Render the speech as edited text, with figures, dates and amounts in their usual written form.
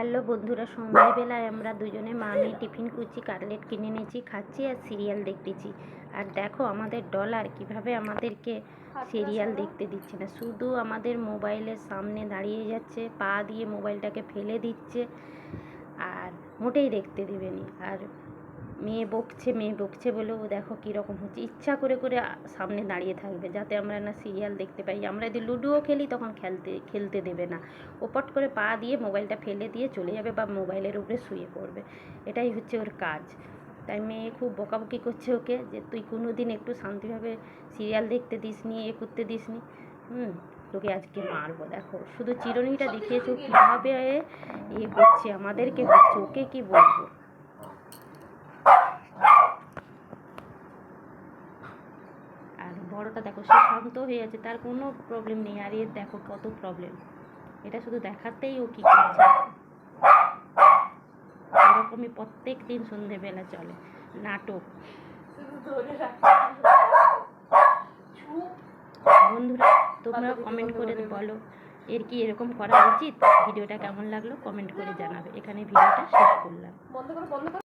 Hello বন্ধুরা, সন্ধ্যাবেলায় আমরা দুজনে মা মেয়ে টিফিন করছি, কাটলেট কিনে এনেছি, খাচ্ছি আর সিরিয়াল দেখতেছি। আর দেখো আমাদের ডলার কিভাবে আমাদেরকে সিরিয়াল দেখতে দিচ্ছে না, শুধু আমাদের মোবাইলের সামনে দাঁড়িয়ে যাচ্ছে, পা দিয়ে মোবাইলটাকে ফেলে দিচ্ছে আর মোটেই দেখতে দেবেনি। আর মেয়ে বকছে বলে ও দেখো কীরকম হচ্ছে, ইচ্ছা করে করে সামনে দাঁড়িয়ে থাকবে যাতে আমরা না সিরিয়াল দেখতে পাই। আমরা যদি লুডোও খেলি তখন খেলতে দেবে না, ও পট করে পা দিয়ে মোবাইলটা ফেলে দিয়ে চলে যাবে বা মোবাইলের উপরে শুয়ে পড়বে। এটাই হচ্ছে ওর কাজ। তাই মেয়ে খুব বকাবকি করছে ওকে যে তুই কোনো দিন একটু শান্তিভাবে সিরিয়াল দেখতে দিসনি, করতে দিসনি, তোকে আজকে মারবো। দেখো শুধু চিরুনিটা দেখিয়েছো কীভাবে করছে, আমাদেরকে হচ্ছে, ওকে কি বলবো। আর বড়টা দেখো সে শান্ত হয়ে আছে, তার কোনো প্রবলেম নেই। আর এর দেখো কত প্রবলেম, এটা শুধু দেখাতেই ও কী করছে। এরকমই প্রত্যেক দিন সন্ধেবেলা চলে নাটক। বন্ধুরা তোমরা কমেন্ট করে বলো এর কি এরকম করা উচিত। ভিডিওটা কেমন লাগলো কমেন্ট করে জানাবে। এখানে ভিডিওটা শেষ করলাম।